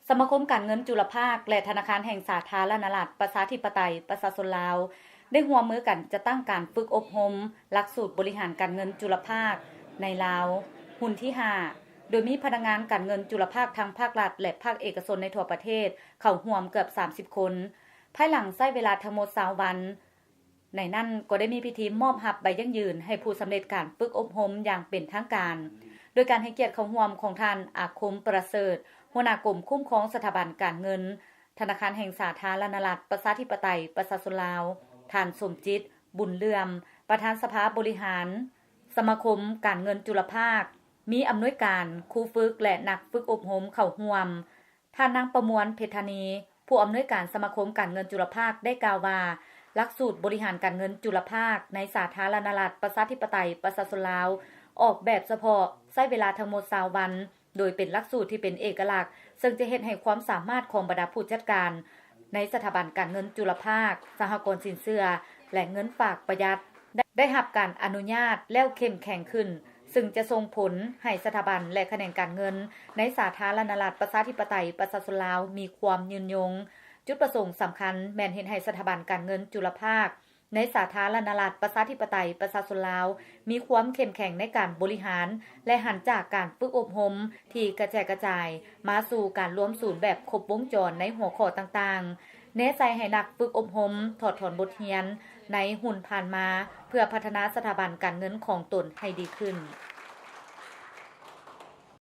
สมาคมการเงินจุลภาคและธนาคารแห่งสาธารณรัฐประชาธิปไตยประชาชนลาวได้ร่วมมือกันจะตั้งการฝึกอบรมหลักสูตรบริหารการเงินจุลภาคในลาวหุ่นที่5โดยมีพนักงานการเงินจุลภาคทั้งภาครัฐและภาคเอกชนในทั่วประเทศเข้าร่วมเกือบ30คนภายหลังใช้เวลาทั้งหมด20วันในนั้นก็ได้มีพิธีมอบรับใบยั่งยืนให้ผู้สำเร็จการฝึกอบรมอย่างเป็นทางการโดยการให้เกียรติเข้าร่วมของท่านอาคมประเสริฐหัวหน้ากรมคุ้มครองสถาบันการเงินธนาคารแห่งสาธารณรัฐประชาธิปไตยประชาชนลาวท่านสมจิตบุญเลื่อมประธานสภาบริหารสมาคมการเงินจุลภาคมีอำนวยการครูฝึกและนักฝึกอบรมเข้าร่วมท่านนางประมวลเพชรธานีผู้อำนวยการสมาคมการเงินจุลภาคได้กล่าวว่าหลักสูตรบริหารการเงินจุลภาคในสาธารณรัฐประชาธิปไตยประชาชนลาวออกแบบเฉพาะใช้เวลาทั้งหมด20วันโดยเป็นหลักสูตรที่เป็นเอกลักษณ์ซึ่งจะเฮ็ดให้ความสามารถของบรรดาผู้จัดการในสถาบันการเงินจุลภาคสหกรณ์สินเชื่อและเงินฝากประหยัดได้รับการอนุญาตแล้วเข้มแข็งขึ้นซึ่งจะส่งผลให้สถาบันและแขนงการเงินในสาธารณรัฐประชาธิปไตยประชาชนลาวมีความยืนยงจุดประสงค์สำคัญแม่นเฮ็ดให้สถาบันการเงินจุลภาคในสาธารณรัฐประชาธิปไตยประชาชนลาวมีความเข้มแข็งในการบริหารและหันจากการฝึกอบรมที่กระจายกระจายมาสู่การรวมศูนย์แบบครบวงจรในหัวข้อต่างๆแนะใจให้นักฝึกอบรมถอดถอนบทเรียนในหุ่นผ่านมาเพื่อพัฒนาสถาบันการเงินของตนให้ดีขึ้น